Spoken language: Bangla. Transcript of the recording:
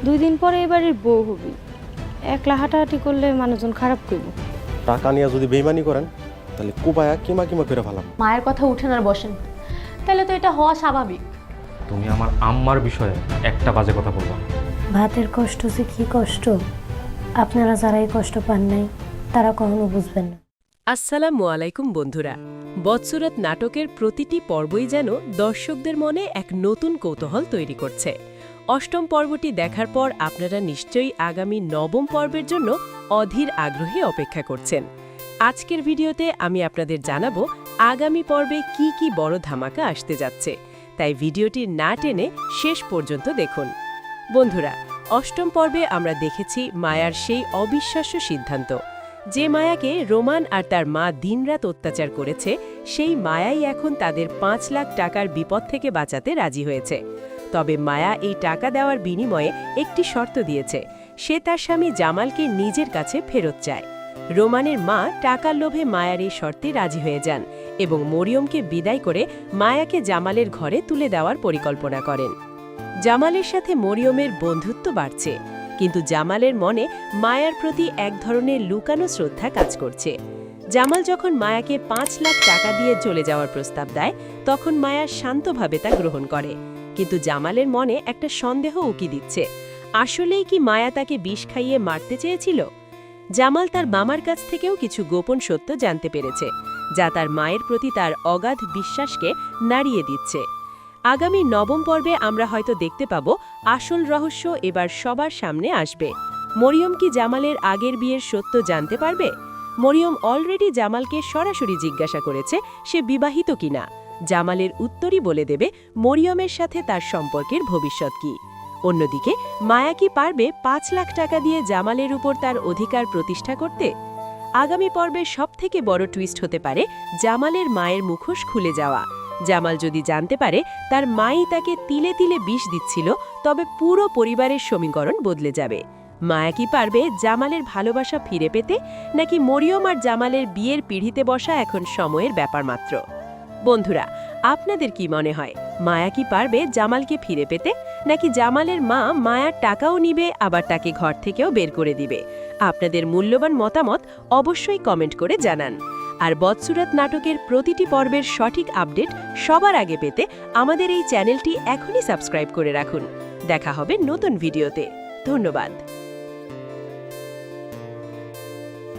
2 দিন পরে এই বাড়ির বউ হবি, একলা হাঁটাহাঁটি করলে মানুষজন খারাপ করব। টাকা নিয়ে যদি বেইমানি করেন তাহলে কুবায়া কিমা কিমা করে ফেলাম। মায়ের কথা উঠেন আর বসেন, তাহলে তো এটা হওয়া স্বাভাবিক। তুমি আমার আম্মার বিষয়ে একটা বাজে কথা বলবা। ভাতের কষ্ট যে কি কষ্ট, আপনারা যারা এই কষ্ট পান নাই তারা কখনো বুঝবেন না। আসসালামু আলাইকুম বন্ধুরা। বৎসরাত নাটকের প্রতিটি পর্বই যেন দর্শকদের মনে এক নতুন কৌতূহল তৈরি করছে। অষ্টম পর্বটি দেখার পর আপনারা নিশ্চয়ই আগামী নবম পর্বের জন্য অধীর আগ্রহে অপেক্ষা করছেন। আজকের ভিডিওতে আমি আপনাদের জানাবো আগামী পর্বে কি কি বড় ধামাকা আসতে যাচ্ছে, তাই ভিডিওটি না টেনে শেষ পর্যন্ত দেখুন। বন্ধুরা, অষ্টম পর্বে আমরা দেখেছি মায়ার সেই অবিশ্বাস্য সিদ্ধান্ত। যে মায়াকে রোমান আর তার মা দিনরাত অত্যাচার করেছে, সেই মায়াই এখন তাদের 5 লাখ টাকার বিপদ থেকে বাঁচাতে রাজি হয়েছে। তবে মায়া এই টাকা দেওয়ার বিনিময়ে একটি শর্ত দিয়েছে, সে তার স্বামী জামালকে নিজের কাছে ফেরত চায়। রোমানের মা টাকার লোভে মায়ার এই শর্তে রাজি হয়ে যান এবং মরিয়মকে বিদায় করে মায়াকে জামালের ঘরে তুলে দেওয়ার পরিকল্পনা করেন। জামালের সাথে মরিয়মের বন্ধুত্ব বাড়ছে, কিন্তু জামালের মনে মায়ার প্রতি এক ধরনের লুকানো শ্রদ্ধা কাজ করছে। জামাল যখন মায়াকে 5 লাখ টাকা দিয়ে চলে যাওয়ার প্রস্তাব দেয়, তখন মায়া শান্তভাবে তা গ্রহণ করে। কিন্তু জামালের মনে একটা সন্দেহ উকি দিচ্ছে, আসলেই কি মায়া তাকে বিষ খাইয়ে মারতে চেয়েছিল? জামাল তার মামার কাছ থেকেও কিছু গোপন সত্য জানতে পেরেছে, যা তার মায়ের প্রতি তার অগাধ বিশ্বাসকে নাড়িয়ে দিচ্ছে। আগামী নবম পর্বে আমরা হয়তো দেখতে পাব আসল রহস্য এবার সবার সামনে আসবে। মরিয়ম কি জামালের আগের বিয়ের সত্য জানতে পারবে? মরিয়ম অলরেডি জামালকে সরাসরি জিজ্ঞাসা করেছে সে বিবাহিত কিনা। জামালের উত্তরই বলে দেবে মরিয়মের সাথে তার সম্পর্কের ভবিষ্যৎ কি। অন্যদিকে মায়া কি পারবে 5 লাখ টাকা দিয়ে জামালের উপর তার অধিকার প্রতিষ্ঠা করতে? আগামী পর্বের সবথেকে বড় টুইস্ট হতে পারে জামালের মায়ের মুখোশ খুলে যাওয়া। জামাল যদি জানতে পারে তার মাই তাকে তিলে তিলে বিষ দিচ্ছিল, তবে পুরো পরিবারের সমীকরণ বদলে যাবে। মায়া কি পারবে জামালের ভালোবাসা ফিরে পেতে, নাকি মরিয়ম আর জামালের বিয়ের পিঁড়িতে বসা এখন সময়ের ব্যাপার মাত্র? বন্ধুরা, আপনাদের কি মনে হয়, মায়া কি পারবে জামালকে ফিরে পেতে, নাকি জামালের মা মায়ার টাকাও নিবে আবার তাকে ঘর থেকেও বের করে দিবে? আপনাদের মূল্যবান মতামত অবশ্যই কমেন্ট করে জানান। আর বৎসরাত নাটকের প্রতিটি পর্বের সঠিক আপডেট সবার আগে পেতে আমাদের এই চ্যানেলটি এখনই সাবস্ক্রাইব করে রাখুন। দেখা হবে নতুন ভিডিওতে। ধন্যবাদ।